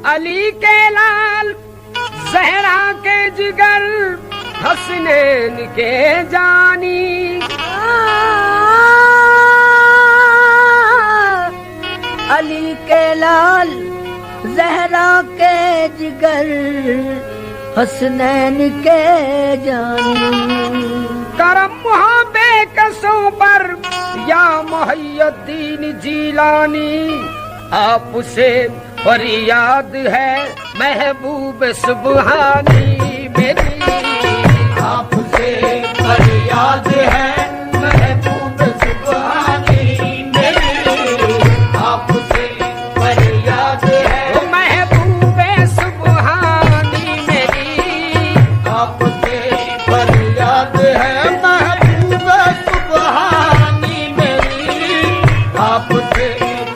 अली के लाल जहरा के जिगर हसनैन के जानी। अली के लाल जहरा के जिगर हसनैन के जानी। करम बेकसों पर या मुहय्यद्दीन जीलानी, आपसे फरियाद है महबूब सुबहानी मेरी। आपसे फरियाद है महबूब सुबहानी मेरी। आपसे फरियाद है महबूब सुबहानी मेरी। आपसे फरियाद है महबूब सुबहानी मेरी। आपसे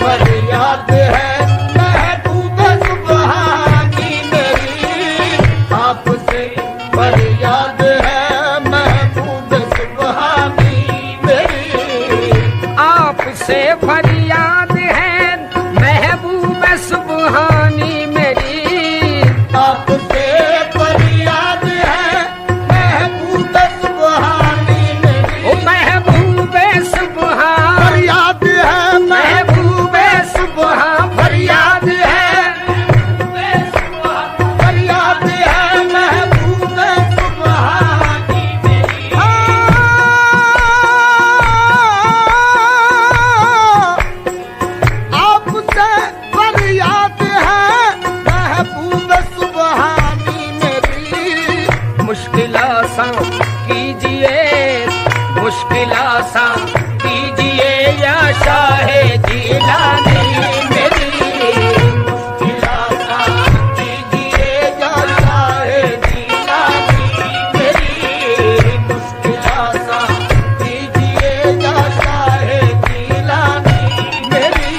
फरियाद है महबूब सुबहानी मेरी। आपसे फरियाद है महबूब सुबहानी मेरी। आपसे फरियाद है महबूब सुबहानी मेरी। आपसे फरियाद है महबूब सुबहानी मेरी। ओ महबूब सुबहान फरियाद है महबूब सुबहान फरियाद है। फरियाद है महबूब सुबहानी मेरी। आपसे फरियाद है महबूब सुबहानी मेरी। मुश्किल आसान कीजिए, मुश्किल आसान कीजिए या शाहे जिलानी मेरी। मुश्किल आसान कीजिए या शाहे जिलानी मेरी। मुश्किल आसान कीजिए या शाहे जिलानी मेरी।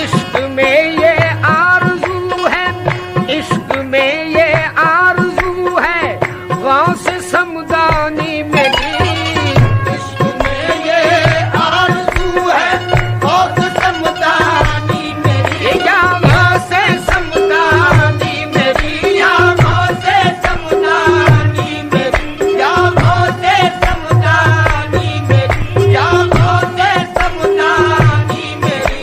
इश्क में ये आरज़ू है, इश्क में ये आरज़ू है गौस समदानी मेरी। इश्क में ये आरज़ू है गौस समदानी मेरी। या गौस समदानी मेरी। या गौस समदानी मेरी। या गौस समदानी मेरी। या गौस समदानी मेरी।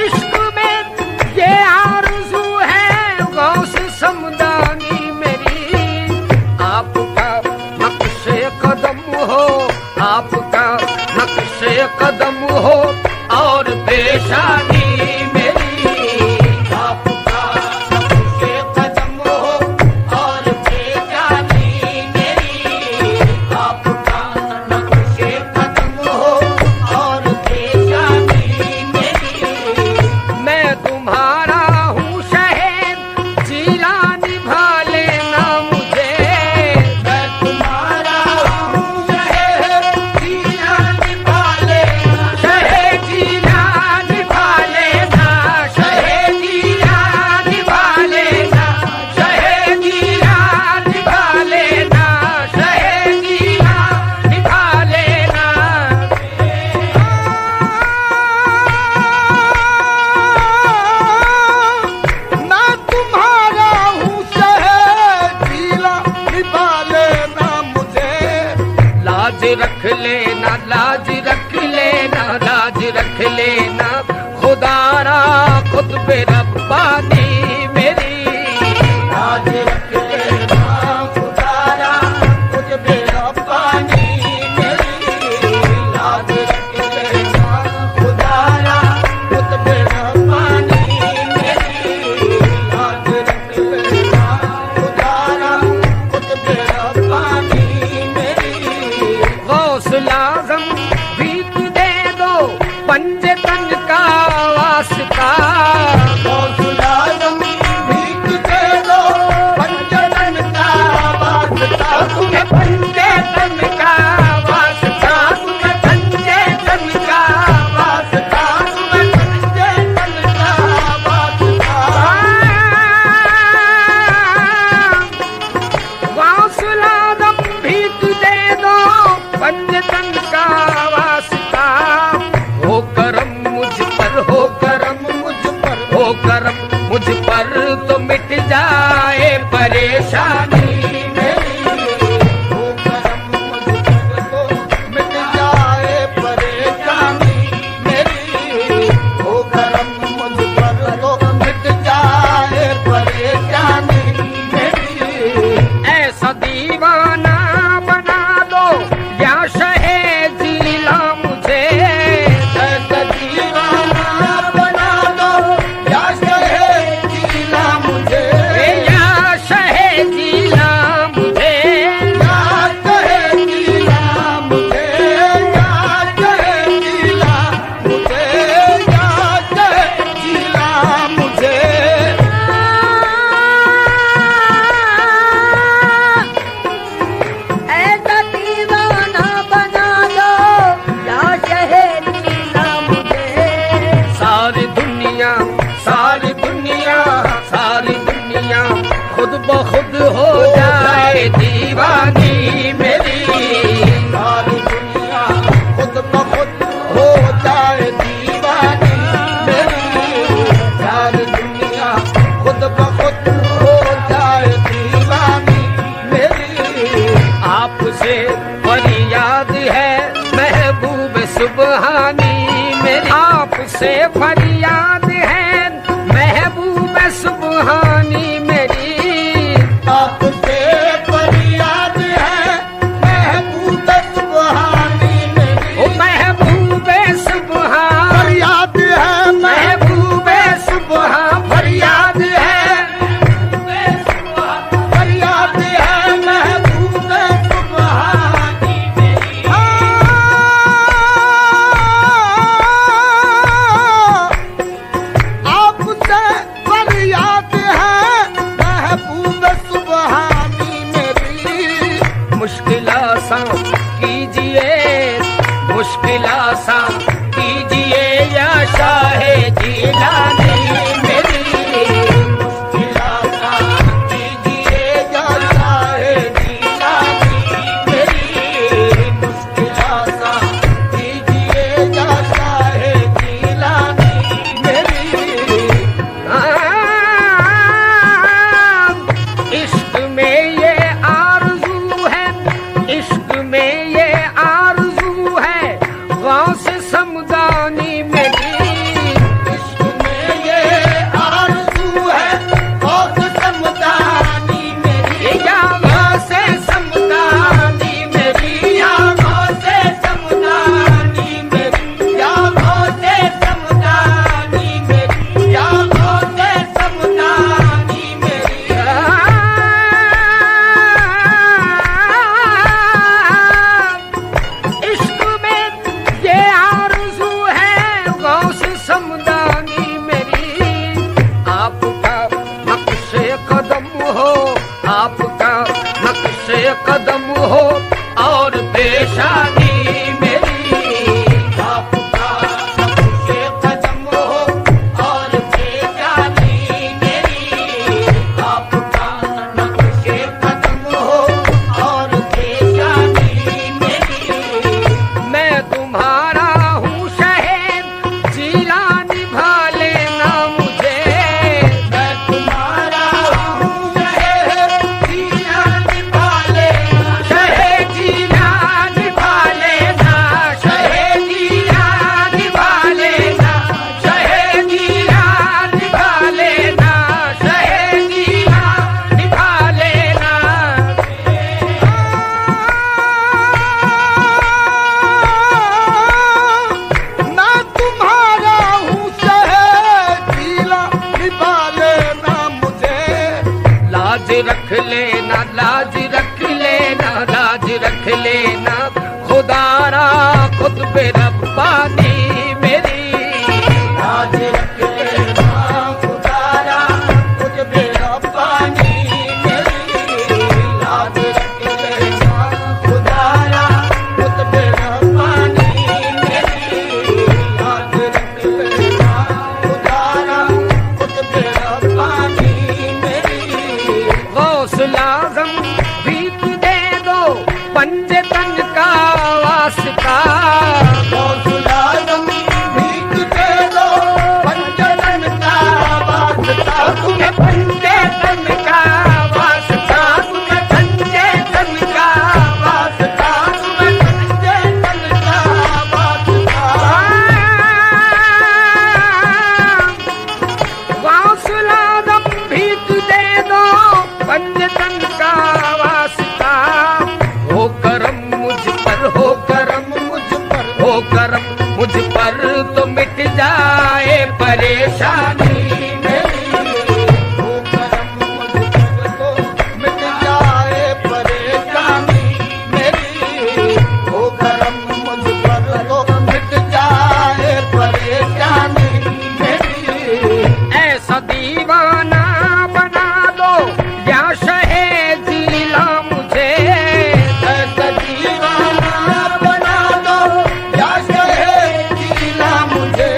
इश्क में ये आरज़ू है गौस समदानी मेरी। आपका नक्शे कदम हो, आपका नक्शे कदम हो और पेशानी मेरी। आपका नक्शे कदम हो और बेजानी मेरी। आपका नक्शे कदम हो और बेजानी मेरी। मैं तुम्हारा हूँ शहर जिला निभा लेना मुझे। मैं तुम्हारा हूँ शहर जिला निभा लेना। शहर जिला निभा लेना, शहर जिला निभा लेना, शहर जिला निभा लेना, शहर जिला निभा लेना। मैं तुम्हारा हूँ शहर जिला निभा लेना मुझे। लाज रख लेना, लाज रख लेना, लाज रख लेना खुदारा खुद पे रब्बानी मेरी। लाज रख लेना खुदारा कुछ बेरब्बानी मेरी। लाज रख लेना खुदारा कुछ बेरब्बानी मेरी। लाज रख लेना खुदारा कुछ बेरब्बानी मेरी। गौस लाज़म भीख दे दो पंजे तन का वास्ता। गौस लाज़म भीख दे दो पंज परेशानी मेरी। हो करम मुझ पर तो मिट जाए परेशानी मेरी। हो करम मुझ पर तो मिट जाए परेशानी मेरी। ऐसा दीवाना बना दो या शहे जिला मुझे। ऐसा दीवाना बना दो या शहे जिला मुझे। या शहे जिला मुझे। या शहे जिला मुझे। या शहे जिला मुझे। या शहे जिला मुझे। ऐसा दीवाना बना दो या शहर जिला मुझे। सारी दुनिया सारी दुनिया सारी दुनिया खुद ब खुद हो जाए दीवानी मेरी। सारी दुनिया खुद ब खुद हो जाए दीवानी मेरी। सारी दुनिया खुद ब खुद हो जाए दीवानी मेरी। आपसे फरियाद है महबूब सुबहानी मेरी। आपसे फरियाद है महबूब सुबहानी मेरी। आपसे फरियाद है महबूब सुबहानी मेरी। ओ महबूब सुबहान फरियाद है महबूब सुबहान फरियाद है। फरियाद है महबूब सुबहानी मेरी। आपसे फरियाद है महबूब सुबहानी मेरी। मुश्किल आसान कीजिए मुश्किल आसान कीजिए या शाहे जिलानी मेरी। मुश्किल आसान कीजिए या शाहे जिलानी मेरी। मुश्किल आसान कीजिए या शाहे जिलानी मेरी। इश्क में ये आरज़ू है इश्क में ये आरज़ू है गौस समदानी मेरी। इश्क में ये आरज़ू है गौस समदानी मेरी। या गौस समदानी मेरी। या गौस समदानी मेरी। या गौस समदानी मेरी। या गौस समदानी मेरी। इश्क में ये आरज़ू है गौस समदानी मेरी। आपका नक्शे कदम हो आपका नक्शे कदम हो और पेशानी मेरी। आपका नक्शे कदम हो और बेजानी मेरी। आपका नक्शे कदम हो और बेजानी मेरी। मैं तुम्हारा हूँ शहर जिला निभा लेना मुझे। मैं तुम्हारा हूँ शहर जिला निभा लेना। शहर जिला निभा लेना शहर जिला निभा लेना शहर जिला निभा लेना शहर जिला निभा लेना। मैं तुम्हारा हूँ शहर जिला निभा लेना मुझे। लाज रख लेना लाज रख लेना लाज रख लेना खुदारा खुद पे रब्बानी मेरी। लाज रख लेना खुदारा खुद पे रब्बानी मेरी। लाज रख लेना खुदारा खुद पे रब्बानी मेरी। लाज रख लेना खुदारा खुद पे रब्बानी मेरी। गौस लाजम भीख दे दो पंजे तन का वास्ता। गौसुलाजम भीख दे दो पंजतन का वास्ता। तुम्हें पंजे तन का वास्ता परेशानी मेरी हो करम मुझ पर तो मिट जाए परेशानी मेरी हो करम मुझ पर तो मिट जाए परेशानी मेरी ऐसा दीवाना बना दो या शहे जिला मुझे ऐसा दीवाना बना दो या शहे जिला मुझे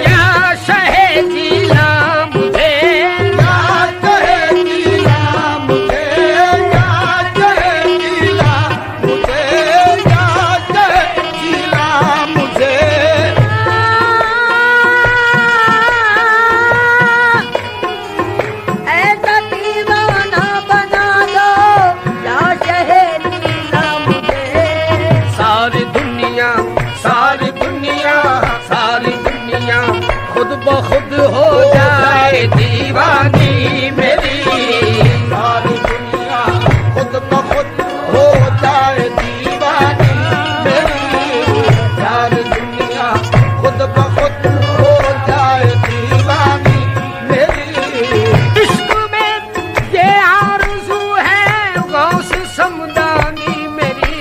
या शहे जिला मुझे या शहे जिला मुझे या शहे जिला मुझे या शहे जिला मुझे ऐसा दीवाना बना दो या शहर जिला मुझे सारी दुनिया सारी दुनिया सारी दुनिया खुद ब खुद हो जाए दीवानी मेरी सारी दुनिया खुद ब खुद हो जाए दीवानी मेरी सारी दुनिया खुद ब खुद हो जाए दीवानी मेरी इश्क में ये आरज़ू है गौस समदानी मेरी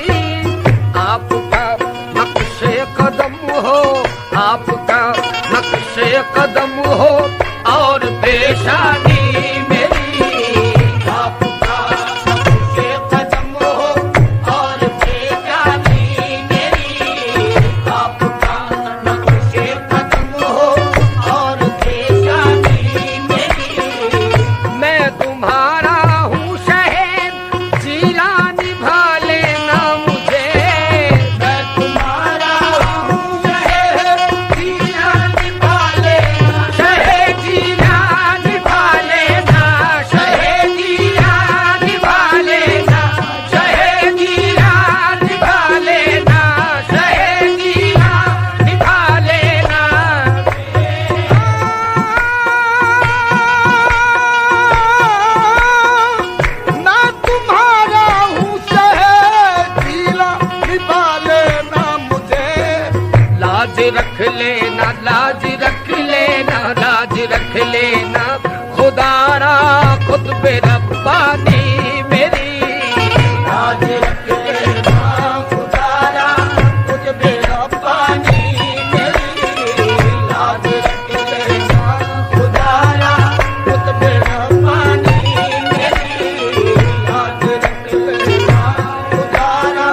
आपका नक्शे कदम हो आपका नक्शे कदम हो और पेशानी मेरी आपका नक्शे कदम हो और बेजानी मेरी आपका नक्शे कदम हो और बेजानी मेरी मैं तुम्हारा हूँ शहर जिला निभा लेना मुझे मैं तुम्हारा हूँ शहर जिला निभा लेना शहे जिला निभा लेना शहे जिला निभा लेना शहे जिला निभा लेना शहे जिला निभा लेना ना तुम्हारा हूँ शहर जिला निभा लेना मुझे लाज रख लेना लाज रख लेना लाज रख लेना खुदारा खुद पे रब्बानी मेरी लाज रख लेना खुदारा कुछ बेरा पानी मेरी लाज रख लेना खुदारा कुछ बेरा पानी मेरी लाज रख लेना खुदारा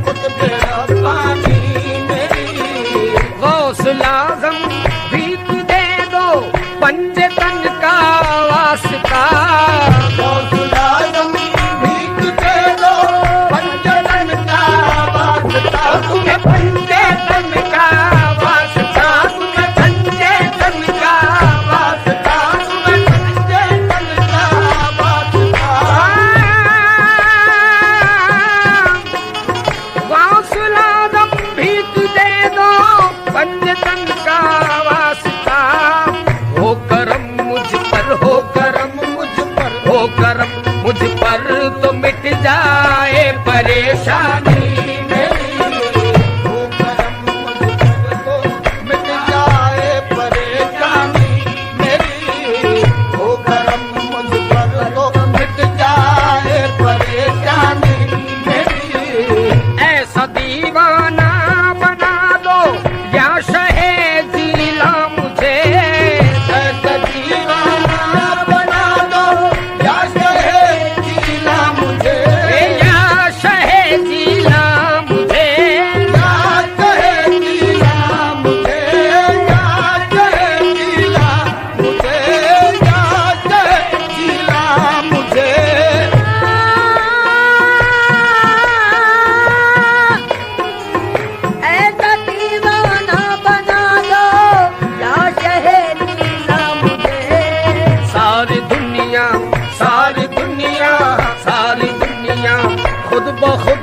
कुछ बेरा पानी मेरी गौस लाजम भीख दे दो पंजे तन का वास्ता गौसुलाजम भीख दे दो पंचतन का वास्ता तुम्हें पंजे तन का वास्ता तुम्हें पंजे तन का वास्ता तुम्हें पंचतन का वास्ता गौस लाजम भीख दे दो पंजे तन का वास्ता हो करम मुझ पर हो करम मुझ पर हो करम मुझ पर तो मिट जाए परेशानी मेरी हो करम मुझ पर तो मिट जाए परेशानी मेरी हो करम मुझ पर तो मिट जाए परेशानी मेरी ऐसा दीवाना बना दो या शहे जिला मुझे ऐसा दीवाना बना दो या शहे जिला मुझे या शहे जिला मुझे या शहे जिला मुझे या शहे जिला मुझे या शहे जिला मुझे ऐसा दीवाना बना दो या शहर जिला मुझे सारी दुनिया सारी दुनिया सारी दुनिया खुद ब खुद